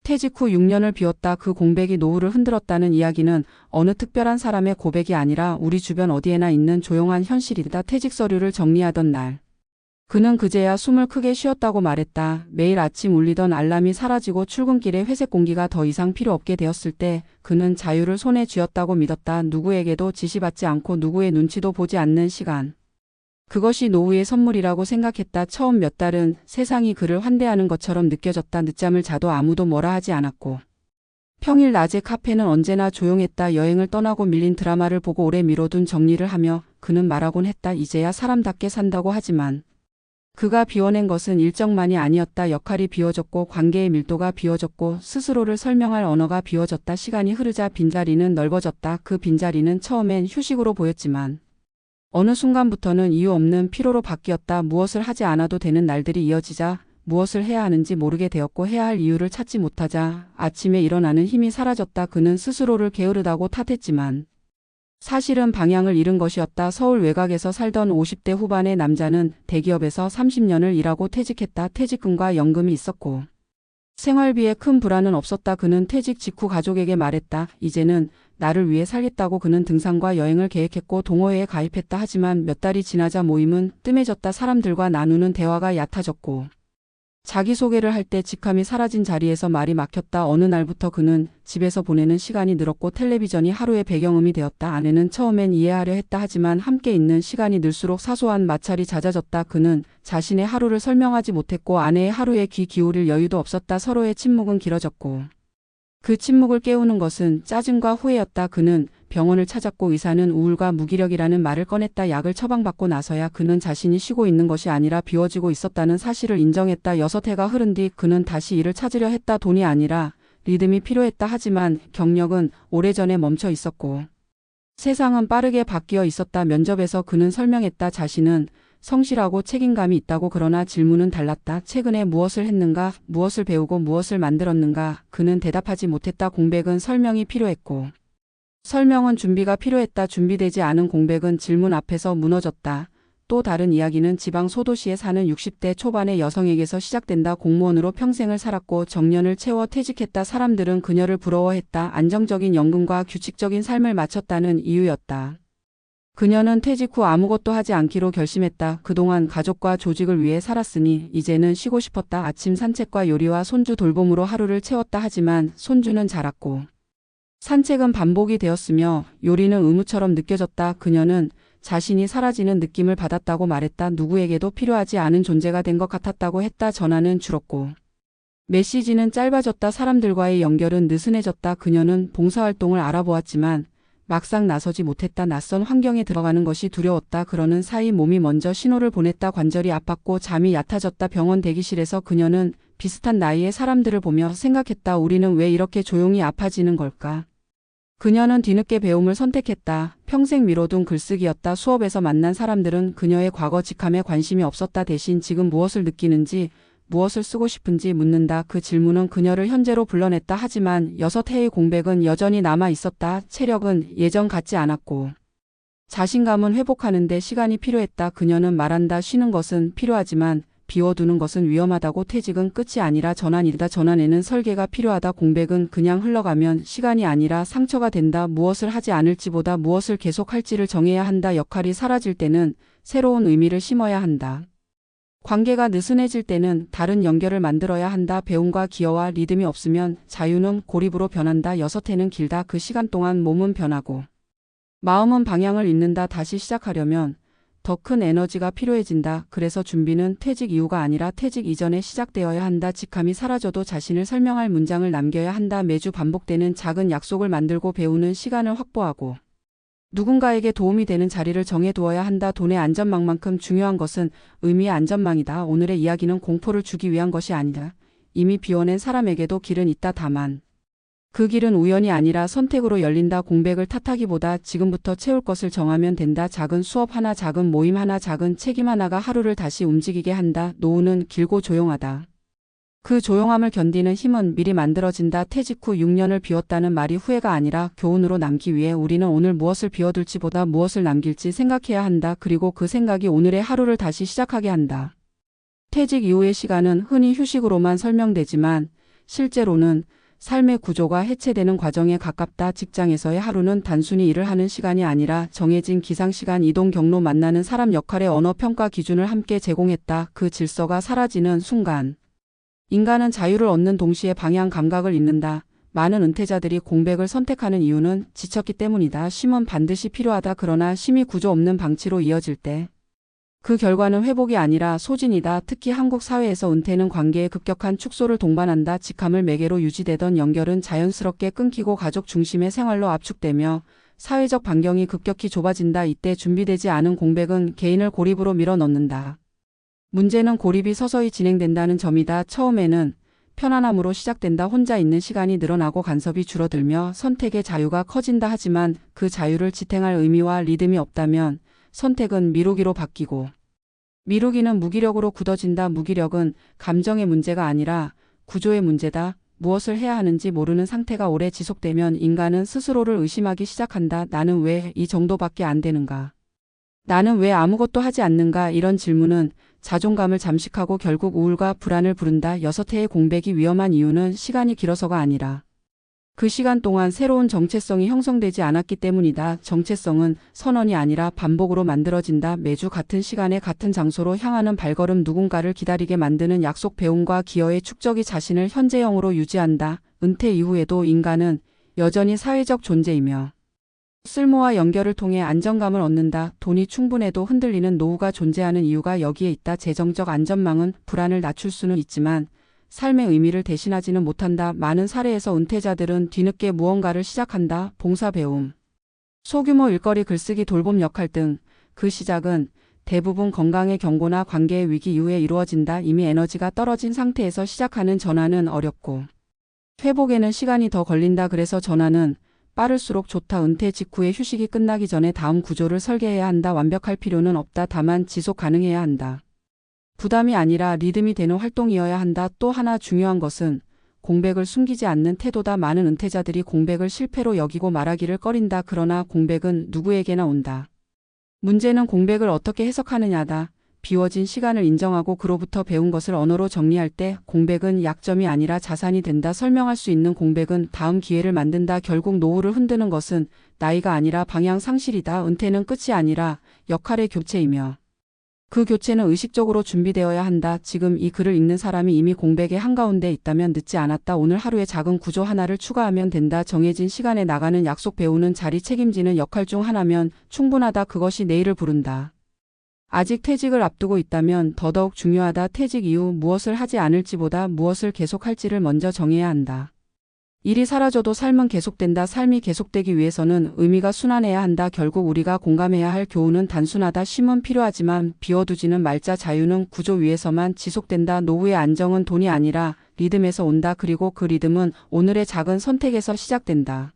퇴직 후 6년을 비웠다. 그 공백이 노후를 흔들었다는 이야기는 어느 특별한 사람의 고백이 아니라 우리 주변 어디에나 있는 조용한 현실이다. 퇴직 서류를 정리하던 날. 그는 그제야 숨을 크게 쉬었다고 말했다. 매일 아침 울리던 알람이 사라지고 출근길에 회색 공기가 더 이상 필요 없게 되었을 때 그는 자유를 손에 쥐었다고 믿었다. 누구에게도 지시받지 않고 누구의 눈치도 보지 않는 시간. 그것이 노후의 선물이라고 생각했다. 처음 몇 달은 세상이 그를 환대하는 것처럼 느껴졌다. 늦잠을 자도 아무도 뭐라 하지 않았고. 평일 낮에 카페는 언제나 조용했다. 여행을 떠나고 밀린 드라마를 보고 오래 미뤄둔 정리를 하며 그는 말하곤 했다. 이제야 사람답게 산다고 하지만 그가 비워낸 것은 일정만이 아니었다. 역할이 비워졌고 관계의 밀도가 비워졌고 스스로를 설명할 언어가 비워졌다. 시간이 흐르자 빈자리는 넓어졌다. 그 빈자리는 처음엔 휴식으로 보였지만 어느 순간부터는 이유 없는 피로로 바뀌었다. 무엇을 하지 않아도 되는 날들이 이어지자 무엇을 해야 하는지 모르게 되었고 해야 할 이유를 찾지 못하자 아침에 일어나는 힘이 사라졌다. 그는 스스로를 게으르다고 탓했지만 사실은 방향을 잃은 것이었다. 서울 외곽에서 살던 50대 후반의 남자는 대기업에서 30년을 일하고 퇴직했다. 퇴직금과 연금이 있었고 생활비에 큰 불안은 없었다. 그는 퇴직 직후 가족에게 말했다. 이제는 나를 위해 살겠다고. 그는 등산과 여행을 계획했고 동호회에 가입했다. 하지만 몇 달이 지나자 모임은 뜸해졌다. 사람들과 나누는 대화가 얕아졌고 자기소개를 할 때 직함이 사라진 자리에서 말이 막혔다. 어느 날부터 그는 집에서 보내는 시간이 늘었고 텔레비전이 하루의 배경음이 되었다. 아내는 처음엔 이해하려 했다. 하지만 함께 있는 시간이 늘수록 사소한 마찰이 잦아졌다. 그는 자신의 하루를 설명하지 못했고 아내의 하루에 귀 기울일 여유도 없었다. 서로의 침묵은 길어졌고 그 침묵을 깨우는 것은 짜증과 후회였다. 그는 병원을 찾았고 의사는 우울과 무기력이라는 말을 꺼냈다. 약을 처방받고 나서야 그는 자신이 쉬고 있는 것이 아니라 비워지고 있었다는 사실을 인정했다. 6해가 흐른 뒤 그는 다시 일을 찾으려 했다. 돈이 아니라 리듬이 필요했다. 하지만 경력은 오래전에 멈춰 있었고 세상은 빠르게 바뀌어 있었다. 면접에서 그는 설명했다. 자신은 성실하고 책임감이 있다고. 그러나 질문은 달랐다. 최근에 무엇을 했는가? 무엇을 배우고 무엇을 만들었는가? 그는 대답하지 못했다. 공백은 설명이 필요했고 설명은 준비가 필요했다. 준비되지 않은 공백은 질문 앞에서 무너졌다. 또 다른 이야기는 지방 소도시에 사는 60대 초반의 여성에게서 시작된다. 공무원으로 평생을 살았고 정년을 채워 퇴직했다. 사람들은 그녀를 부러워했다. 안정적인 연금과 규칙적인 삶을 마쳤다는 이유였다. 그녀는 퇴직 후 아무것도 하지 않기로 결심했다. 그동안 가족과 조직을 위해 살았으니 이제는 쉬고 싶었다. 아침 산책과 요리와 손주 돌봄으로 하루를 채웠다. 하지만 손주는 자랐고 산책은 반복이 되었으며 요리는 의무처럼 느껴졌다. 그녀는 자신이 사라지는 느낌을 받았다고 말했다. 누구에게도 필요하지 않은 존재가 된 것 같았다고 했다. 전화는 줄었고 메시지는 짧아졌다. 사람들과의 연결은 느슨해졌다. 그녀는 봉사활동을 알아보았지만 막상 나서지 못했다. 낯선 환경에 들어가는 것이 두려웠다. 그러는 사이 몸이 먼저 신호를 보냈다. 관절이 아팠고 잠이 얕아졌다. 병원 대기실에서 그녀는 비슷한 나이의 사람들을 보며 생각했다. 우리는 왜 이렇게 조용히 아파지는 걸까? 그녀는 뒤늦게 배움을 선택했다. 평생 미뤄둔 글쓰기였다. 수업에서 만난 사람들은 그녀의 과거 직함에 관심이 없었다. 대신 지금 무엇을 느끼는지, 무엇을 쓰고 싶은지 묻는다. 그 질문은 그녀를 현재로 불러냈다. 하지만 6해의 공백은 여전히 남아 있었다. 체력은 예전 같지 않았고 자신감은 회복하는데 시간이 필요했다. 그녀는 말한다. 쉬는 것은 필요하지만 비워두는 것은 위험하다고. 퇴직은 끝이 아니라 전환이다. 전환에는 설계가 필요하다. 공백은 그냥 흘러가면 시간이 아니라 상처가 된다. 무엇을 하지 않을지보다 무엇을 계속할지를 정해야 한다. 역할이 사라질 때는 새로운 의미를 심어야 한다. 관계가 느슨해질 때는 다른 연결을 만들어야 한다. 배움과 기여와 리듬이 없으면 자유는 고립으로 변한다. 6해는 길다. 그 시간 동안 몸은 변하고 마음은 방향을 잃는다. 다시 시작하려면 더 큰 에너지가 필요해진다. 그래서 준비는 퇴직 이후가 아니라 퇴직 이전에 시작되어야 한다. 직함이 사라져도 자신을 설명할 문장을 남겨야 한다. 매주 반복되는 작은 약속을 만들고 배우는 시간을 확보하고 누군가에게 도움이 되는 자리를 정해두어야 한다. 돈의 안전망만큼 중요한 것은 의미의 안전망이다. 오늘의 이야기는 공포를 주기 위한 것이 아니다. 이미 비워낸 사람에게도 길은 있다. 다만 그 길은 우연이 아니라 선택으로 열린다. 공백을 탓하기보다 지금부터 채울 것을 정하면 된다. 작은 수업 하나, 작은 모임 하나, 작은 책임 하나가 하루를 다시 움직이게 한다. 노후는 길고 조용하다. 그 조용함을 견디는 힘은 미리 만들어진다. 퇴직 후 6년을 비웠다는 말이 후회가 아니라 교훈으로 남기 위해 우리는 오늘 무엇을 비워둘지보다 무엇을 남길지 생각해야 한다. 그리고 그 생각이 오늘의 하루를 다시 시작하게 한다. 퇴직 이후의 시간은 흔히 휴식으로만 설명되지만 실제로는 삶의 구조가 해체되는 과정에 가깝다. 직장에서의 하루는 단순히 일을 하는 시간이 아니라 정해진 기상시간, 이동 경로, 만나는 사람, 역할의 언어, 평가 기준을 함께 제공했다. 그 질서가 사라지는 순간 인간은 자유를 얻는 동시에 방향 감각을 잃는다. 많은 은퇴자들이 공백을 선택하는 이유는 지쳤기 때문이다. 쉼은 반드시 필요하다. 그러나 쉼이 구조 없는 방치로 이어질 때 그 결과는 회복이 아니라 소진이다. 특히 한국 사회에서 은퇴는 관계의 급격한 축소를 동반한다. 직함을 매개로 유지되던 연결은 자연스럽게 끊기고 가족 중심의 생활로 압축되며 사회적 반경이 급격히 좁아진다. 이때 준비되지 않은 공백은 개인을 고립으로 밀어넣는다. 문제는 고립이 서서히 진행된다는 점이다. 처음에는 편안함으로 시작된다. 혼자 있는 시간이 늘어나고 간섭이 줄어들며 선택의 자유가 커진다. 하지만 그 자유를 지탱할 의미와 리듬이 없다면 선택은 미루기로 바뀌고 미루기는 무기력으로 굳어진다. 무기력은 감정의 문제가 아니라 구조의 문제다. 무엇을 해야 하는지 모르는 상태가 오래 지속되면 인간은 스스로를 의심하기 시작한다. 나는 왜 이 정도밖에 안 되는가? 나는 왜 아무것도 하지 않는가? 이런 질문은 자존감을 잠식하고 결국 우울과 불안을 부른다. 6회의 공백이 위험한 이유는 시간이 길어서가 아니라 그 시간 동안 새로운 정체성이 형성되지 않았기 때문이다. 정체성은 선언이 아니라 반복으로 만들어진다. 매주 같은 시간에 같은 장소로 향하는 발걸음, 누군가를 기다리게 만드는 약속, 배움과 기여의 축적이 자신을 현재형으로 유지한다. 은퇴 이후에도 인간은 여전히 사회적 존재이며 쓸모와 연결을 통해 안정감을 얻는다. 돈이 충분해도 흔들리는 노후가 존재하는 이유가 여기에 있다. 재정적 안전망은 불안을 낮출 수는 있지만 삶의 의미를 대신하지는 못한다. 많은 사례에서 은퇴자들은 뒤늦게 무언가를 시작한다. 봉사, 배움, 소규모 일거리, 글쓰기, 돌봄 역할 등 그 시작은 대부분 건강의 경고나 관계의 위기 이후에 이루어진다. 이미 에너지가 떨어진 상태에서 시작하는 전환은 어렵고 회복에는 시간이 더 걸린다. 그래서 전환은 빠를수록 좋다. 은퇴 직후에 휴식이 끝나기 전에 다음 구조를 설계해야 한다. 완벽할 필요는 없다. 다만 지속 가능해야 한다. 부담이 아니라 리듬이 되는 활동이어야 한다. 또 하나 중요한 것은 공백을 숨기지 않는 태도다. 많은 은퇴자들이 공백을 실패로 여기고 말하기를 꺼린다. 그러나 공백은 누구에게나 온다. 문제는 공백을 어떻게 해석하느냐다. 비워진 시간을 인정하고 그로부터 배운 것을 언어로 정리할 때 공백은 약점이 아니라 자산이 된다. 설명할 수 있는 공백은 다음 기회를 만든다. 결국 노후를 흔드는 것은 나이가 아니라 방향 상실이다. 은퇴는 끝이 아니라 역할의 교체이며 그 교체는 의식적으로 준비되어야 한다. 지금 이 글을 읽는 사람이 이미 공백의 한가운데 있다면 늦지 않았다. 오늘 하루에 작은 구조 하나를 추가하면 된다. 정해진 시간에 나가는 약속, 배우는 자리, 책임지는 역할 중 하나면 충분하다. 그것이 내일을 부른다. 아직 퇴직을 앞두고 있다면 더더욱 중요하다. 퇴직 이후 무엇을 하지 않을지보다 무엇을 계속할지를 먼저 정해야 한다. 일이 사라져도 삶은 계속된다. 삶이 계속되기 위해서는 의미가 순환해야 한다. 결국 우리가 공감해야 할 교훈은 단순하다. 쉼은 필요하지만 비워두지는 말자. 자유는 구조 위에서만 지속된다. 노후의 안정은 돈이 아니라 리듬에서 온다. 그리고 그 리듬은 오늘의 작은 선택에서 시작된다.